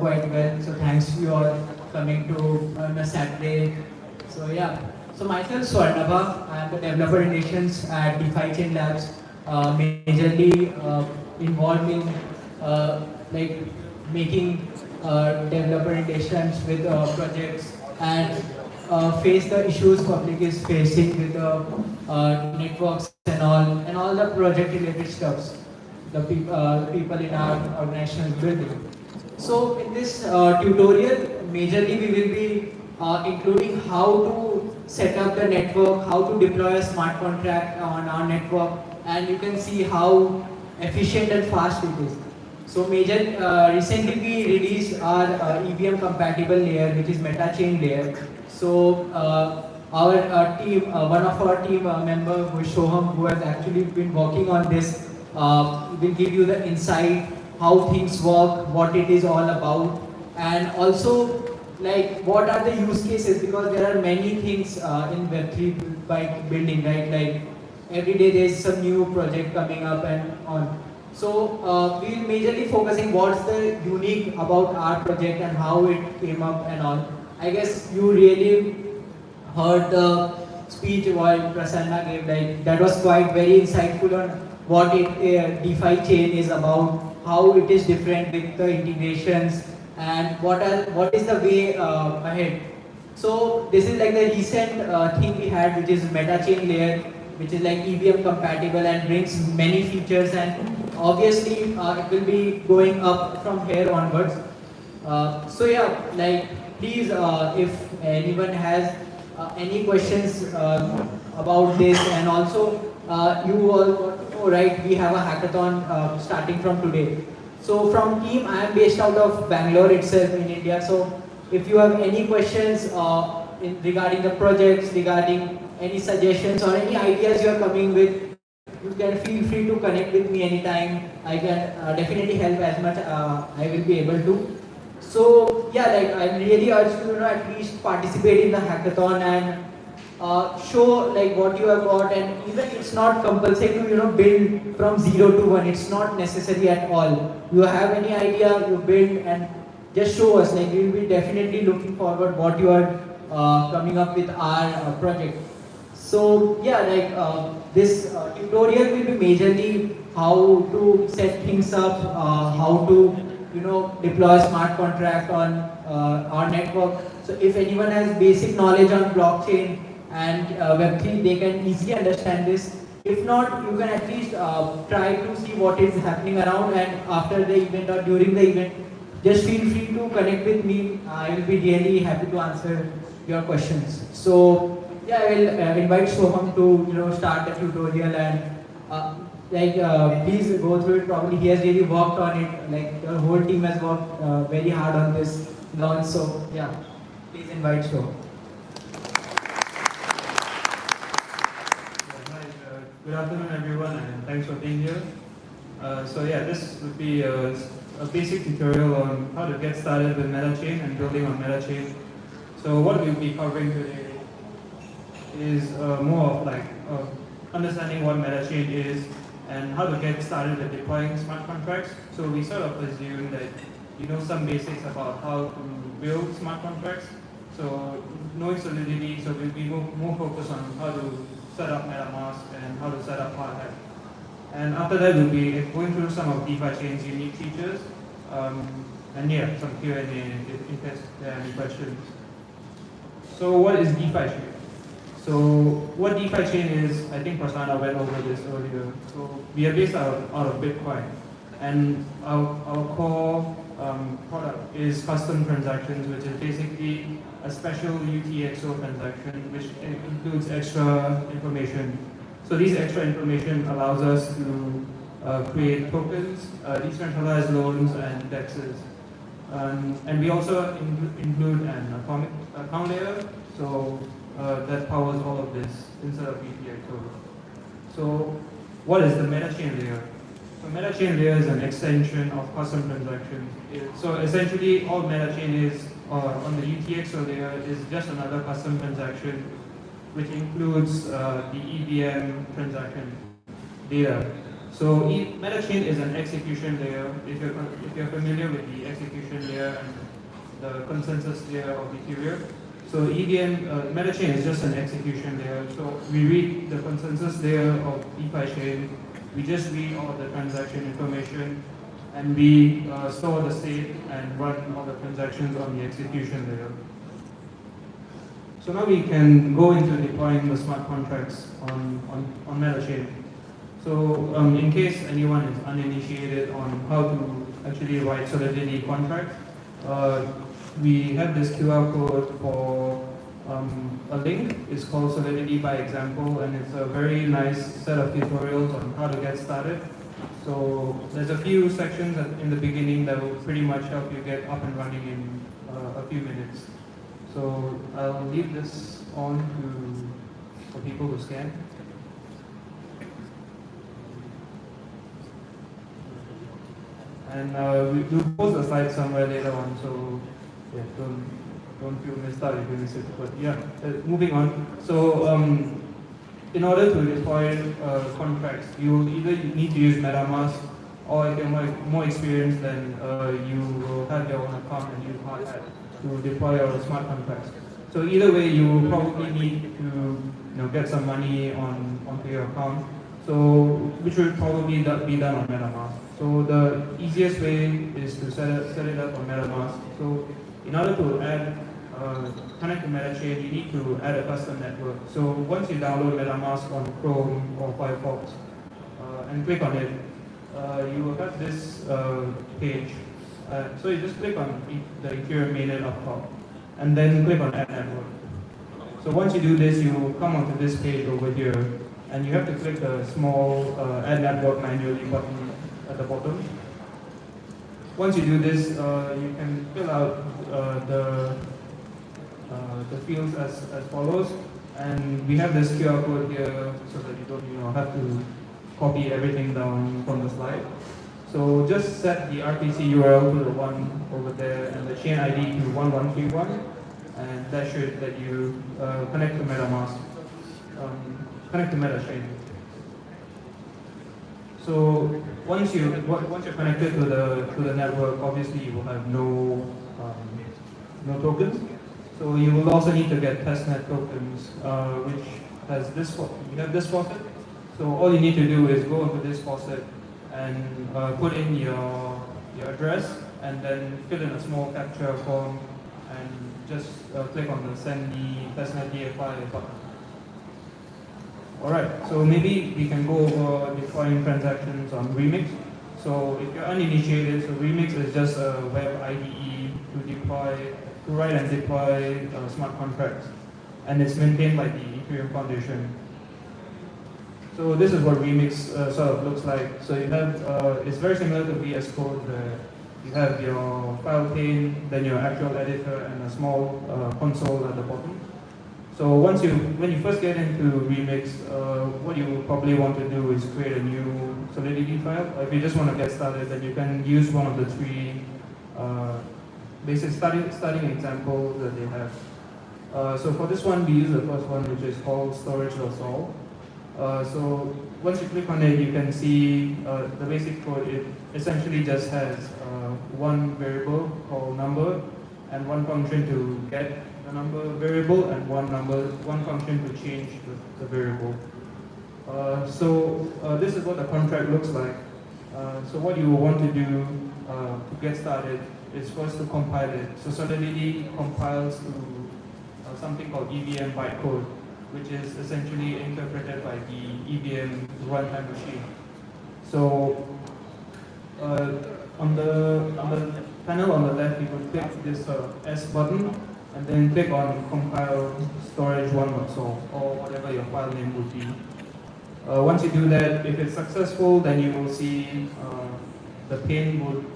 quite well. So thanks to you all coming to on a Saturday. So yeah. So myself, Swarnabha, I am the developer relations at DeFiChain Labs, majorly involved in like making developer relations with projects and face the issues public is facing with the networks and all the project related stuffs the people in our organization is building. So in this tutorial, majorly we will be including how to set up the network, how to deploy a smart contract on our network, and you can see how efficient and fast it is. So recently we released our EVM compatible layer, which is meta-chain layer. So our team, one of our team member, who is Shoham, who has actually been working on this, will give you the insight, how things work, what it is all about, and also like what are the use cases, because there are many things in Web3 by building, right? Like every day there is some new project coming up and on. So we will majorly focusing what's the unique about our project and how it came up and all. I guess you really heard the speech while Prasanna gave, like that was quite very insightful on what DeFiChain is about, how it is different with the integrations, and what is the way ahead. So this is like the recent thing we had, which is meta-chain layer, which is like EVM compatible and brings many features, and obviously it will be going up from here onwards. So yeah, like please, if anyone has any questions about this, and also you all got to know, right, we have a hackathon starting from today. So from team, I am based out of Bangalore itself in India. So if you have any questions regarding the projects, regarding any suggestions or any ideas you are coming with, you can feel free to connect with me anytime. I can definitely help as much I will be able to. So yeah, like I really urge you to at least participate in the hackathon and show like what you have got, and even it's not compulsory to build from 0 to 1. It's not necessary at all. You have any idea, you build and just show us. Like we will be definitely looking forward what you are coming up with our project. So yeah, like this tutorial will be majorly how to set things up, how to deploy smart contract on our network. So if anyone has basic knowledge on blockchain and Web3, they can easily understand this. If not, you can at least try to see what is happening around, and after the event or during the event, just feel free to connect with me. I will be really happy to answer your questions. So yeah, I will invite Soham to start the tutorial, and please go through it. Probably he has really worked on it. Like your whole team has worked very hard on this launch. So yeah, please invite Soham. Good afternoon, everyone, and thanks for being here. So yeah, this would be a basic tutorial on how to get started with MetaChain and building on MetaChain. So what we'll be covering today is more of like understanding what MetaChain is and how to get started with deploying smart contracts. So we sort of assume that you know some basics about how to build smart contracts. So knowing Solidity, so we'll be more focused on how to set up MetaMask and how to set up Hardhack. And after that, we'll be going through some of DeFiChain's unique features. And yeah, some Q&A if there are any questions. So what is DeFiChain? So what DeFiChain is, I think Prasanna went over this earlier. So we are based out of Bitcoin. And our core product is custom transactions, which is basically a special UTXO transaction, which includes extra information. So these extra information allows us to create tokens, decentralized loans, and DEXs. And we also include an atomic account layer, so that powers all of this instead of UTXO. So what is the MetaChain layer? So MetaChain layer is an extension of custom transactions. So essentially all MetaChain is on the UTXO layer is just another custom transaction, which includes the EVM transaction data. So MetaChain is an execution layer. If you're familiar with the execution layer and the consensus layer of Ethereum, so MetaChain is just an execution layer. So we read the consensus layer of DeFiChain. We just read all the transaction information, and we store the state and run all the transactions on the execution layer. So now we can go into deploying the smart contracts on MetaChain. So in case anyone is uninitiated on how to actually write Solidity contract, we have this QR code for a link. It's called Solidity by Example, and it's a very nice set of tutorials on how to get started. So there's a few sections in the beginning that will pretty much help you get up and running in a few minutes. So I'll leave this on for people to scan. And we'll post the slides somewhere later on, so yeah, don't feel missed out if you miss it. But yeah, moving on. So in order to deploy contracts, you either need to use MetaMask, or if you're more experienced, then you will have your own account and use Hardhat to deploy your smart contracts. So either way, you will probably need to get some money onto your account. So which will probably be done on MetaMask. So the easiest way is to set it up on MetaMask. So in order to connect to MetaChain, you need to add a custom network. So once you download MetaMask on Chrome or Firefox and click on it, you will have this page. So you just click on the Ethereum mainnet up top, and then click on Add Network. So once you do this, you will come onto this page over here, and you have to click the small Add Network manually button at the bottom. Once you do this, you can fill out the fields as follows, and we have this QR code here so that you don't have to copy everything down from the slide. So just set the RPC URL to the one over there and the chain ID to 1131, and that should let you connect to MetaMask, connect to MetaChain. So once you're connected to the network, obviously you will have no tokens. So you will also need to get testnet tokens, which has this. You have this faucet. So all you need to do is go into this faucet and put in your address, and then fill in a small captcha form, and just click on the send the testnet DFI button. Alright, so maybe we can go over deploying transactions on Remix. So if you're uninitiated, so Remix is just a web IDE to write and deploy smart contracts, and it's maintained by the Ethereum Foundation. So this is what Remix sort of looks like. So you have, it's very similar to VS Code, where you have your file pane, then your actual editor, and a small console at the bottom. So when you first get into Remix, what you will probably want to do is create a new Solidity file. If you just want to get started, then you can use one of the three basic starting examples that they have. So for this one, we use the first one, which is called storage.sol. So once you click on it, you can see the basic code. It essentially just has one variable called number, and one function to get the number variable, and one function to change the variable. So this is what the contract looks like. So what you will want to do to get started is first to compile it. So Solidity compiles to something called EVM bytecode, which is essentially interpreted by the EVM runtime machine. So on the panel on the left, you will click this S button, and then click on compile storage1.sol, or whatever your file name would be. Once you do that, if it's successful, then you will see the pane would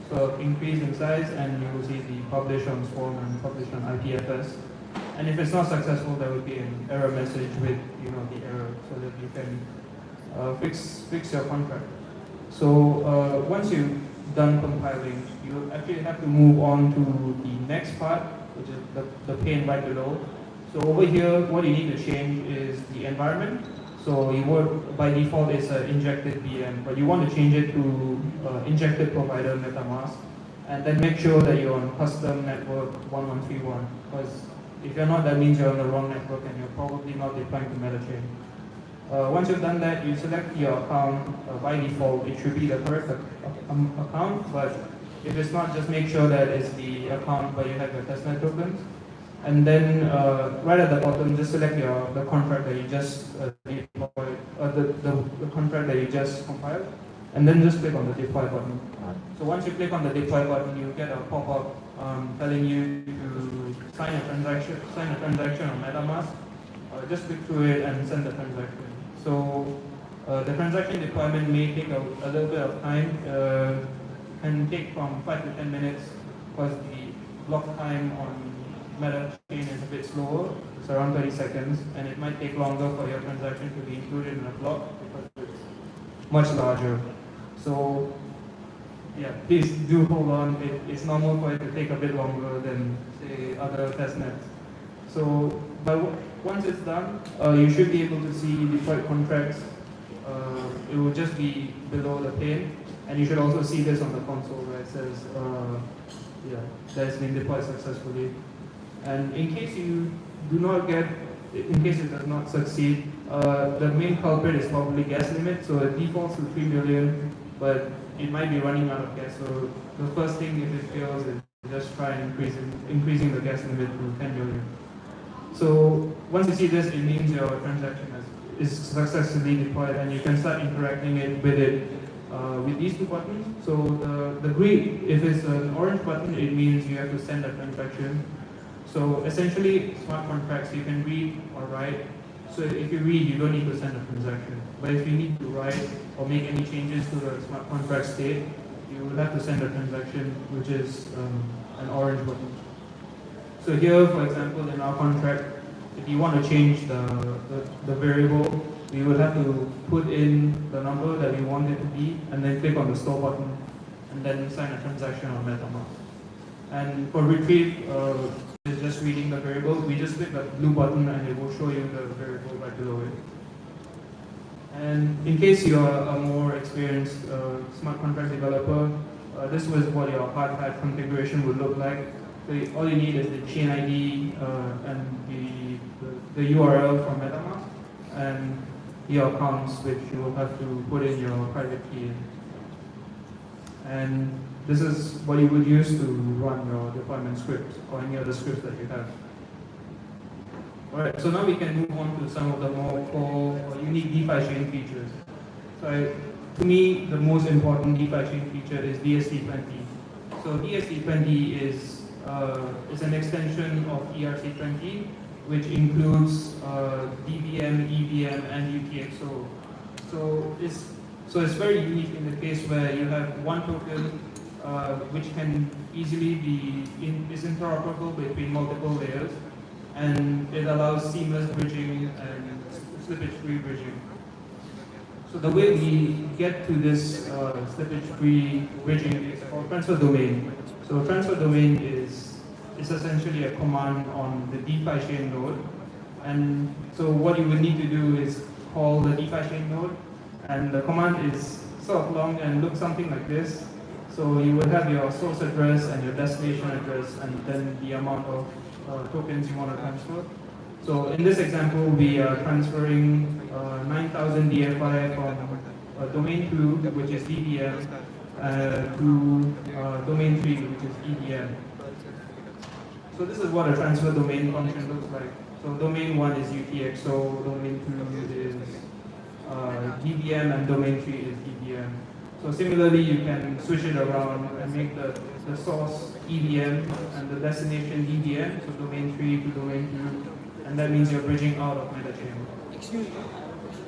sort of increase in size, and you will see the publish on Swarm and publish on IPFS. And if it's not successful, there will be an error message with the error, so that you can fix your contract. So once you've done compiling, you actually have to move on to the next part, which is the pane right below. So over here, what you need to change is the environment. So you would, by default, it's an injected VM, but you want to change it to injected provider MetaMask, and then make sure that you're on custom network 1131, because if you're not, that means you're on the wrong network and you're probably not deploying to MetaChain. Once you've done that, you select your account. By default, it should be the correct account, but if it's not, just make sure that it's the account where you have your testnet tokens. And then right at the bottom, just select the contract that you just deployed, the contract that you just compiled, and then just click on the deploy button. So once you click on the deploy button, you get a pop-up telling you to sign a transaction on MetaMask. Just click through it and send the transaction. So the transaction deployment may take a little bit of time, can take from 5 to 10 minutes, because the block time on MetaChain is a bit slower. It's around 30 seconds, and it might take longer for your transaction to be included in a block because it's much larger. So yeah, please do hold on. It's normal for it to take a bit longer than, say, other testnets. So once it's done, you should be able to see deployed contracts. It will just be below the pane, and you should also see this on the console where it says, yeah, that's been deployed successfully. And in case you do not get, in case it does not succeed, the main culprit is probably gas limit. So it defaults to 3 million, but it might be running out of gas. So the first thing, if it fails, is just try and increasing the gas limit to 10 million. So once you see this, it means your transaction is successfully deployed, and you can start interacting with it with these two buttons. So the green, if it's an orange button, it means you have to send a transaction. So essentially, smart contracts, you can read or write. So if you read, you don't need to send a transaction. But if you need to write or make any changes to the smart contract state, you will have to send a transaction, which is an orange button. So here, for example, in our contract, if you want to change the variable, we will have to put in the number that we want it to be, and then click on the store button, and then sign a transaction on MetaMask. And for retrieve, it's just reading the variable. We just click the blue button, and it will show you the variable right below it. And in case you are a more experienced smart contract developer, this was what your hard hat configuration would look like. So all you need is the chain ID and the URL from MetaMask, and your accounts, which you will have to put in your private key in. And this is what you would use to run your deployment scripts or any other scripts that you have. Alright, so now we can move on to some of the more core or unique DeFiChain features. So to me, the most important DeFiChain feature is DST20. So DST20 is an extension of ERC20, which includes DVM, EVM, and UTXO. So it's very unique in the case where you have one token which can easily is interoperable between multiple layers, and it allows seamless bridging and slippage-free bridging. So the way we get to this slippage-free bridging is called transfer domain. So transfer domain is essentially a command on the DeFiChain node. And so what you would need to do is call the DeFiChain node, and the command is sort of long and looks something like this. So you would have your source address and your destination address, and then the amount of tokens you want to transfer. So in this example, we are transferring 9,000 DFI from domain 2, which is DVM, to domain 3, which is EVM. So this is what a transfer domain function looks like. So domain 1 is UTXO, domain 2 is DVM, and domain 3 is EVM. So similarly, you can switch it around and make the source EVM and the destination DVM, so domain 3 to domain 2, and that means you're bridging out of MetaChain. Excuse me, I have a question.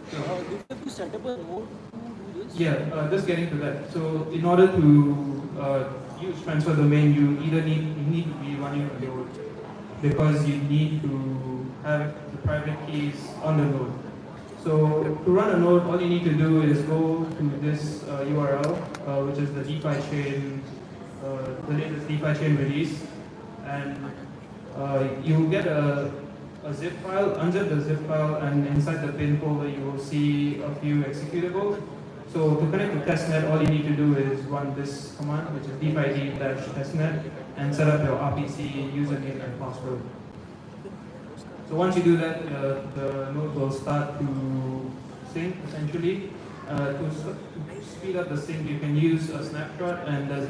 Sure. Do you have to set up a node to do this? Yeah, just getting to that. So in order to use transfer domain, you need to be running a node, because you need to have the private keys on the node. So to run a node, all you need to do is go to this URL, which is the DeFiChain, the latest DeFiChain release, and you will get a a zip file, unzip the zip file, and inside the bin folder you will see a few executables. So to connect to testnet, all you need to do is run this command, which is dfid-testnet, and set up your RPC username and password. So once you do that, the node will start to sync essentially. To speed up the sync, you can use a snapshot, and there's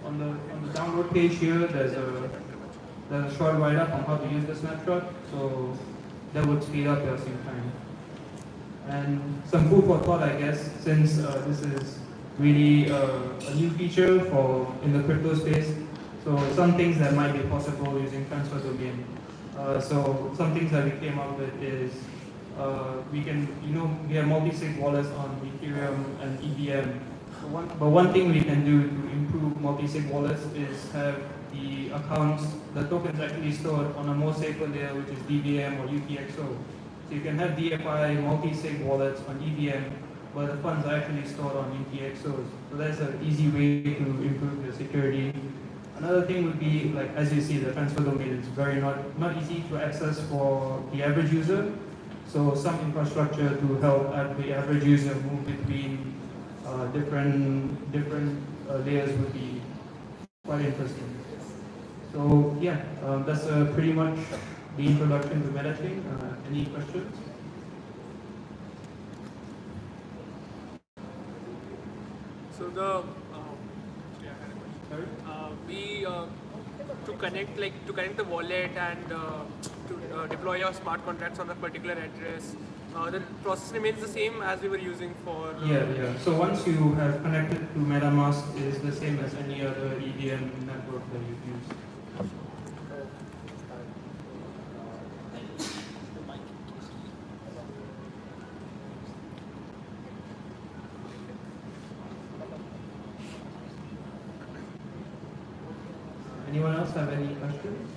on the download page here, there's a short write-up on how to use the snapshot, so that would speed up your sync time. And some food for thought, I guess, since this is really a new feature in the crypto space. So some things that might be possible using transfer domain. So some things that we came up with is we have multi-sig wallets on Ethereum and EVM. But one thing we can do to improve multi-sig wallets is have the accounts, the tokens actually stored on a more safer layer, which is DVM or UTXO. So you can have DFI multi-sig wallets on EVM, but the funds are actually stored on UTXOs. So that's an easy way to improve the security. Another thing would be, like, as you see, the transfer domain is very not easy to access for the average user. So some infrastructure to help the average user move between different layers would be quite interesting. So yeah, that's pretty much the introduction to MetaChain. Any questions? So to connect the wallet and to deploy your smart contracts on a particular address, the process remains the same as we were using for. Yeah. So once you have connected to MetaMask, it is the same as any other EVM network that you use. Anyone else have any questions?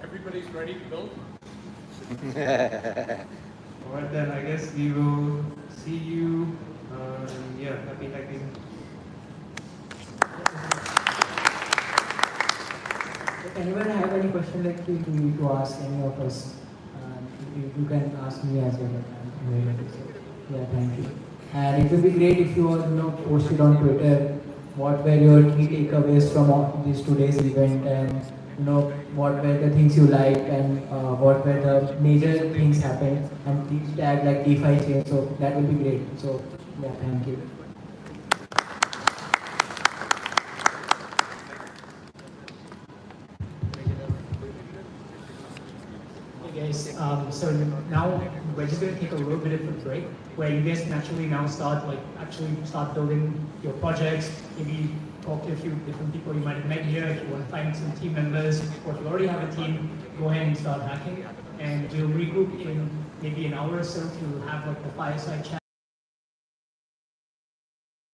Everybody's ready to build. Alright then, I guess we will see you. Yeah, happy hacking. If anyone have any question like to ask any of us, you can ask me as well. Yeah, thank you. And it would be great if you all post it on Twitter. What were your key takeaways from this today's event, and what were the things you liked, and what were the major things happened, and please tag like DeFiChain. So that would be great. So yeah, thank you. Hey guys, so now we're just going to take a little bit of a break where you guys can actually now start building your projects, maybe talk to a few different people you might have met here. If you want to find some team members, or if you already have a team, go ahead and start hacking. And we'll regroup in maybe an hour or so to have like the fireside chat.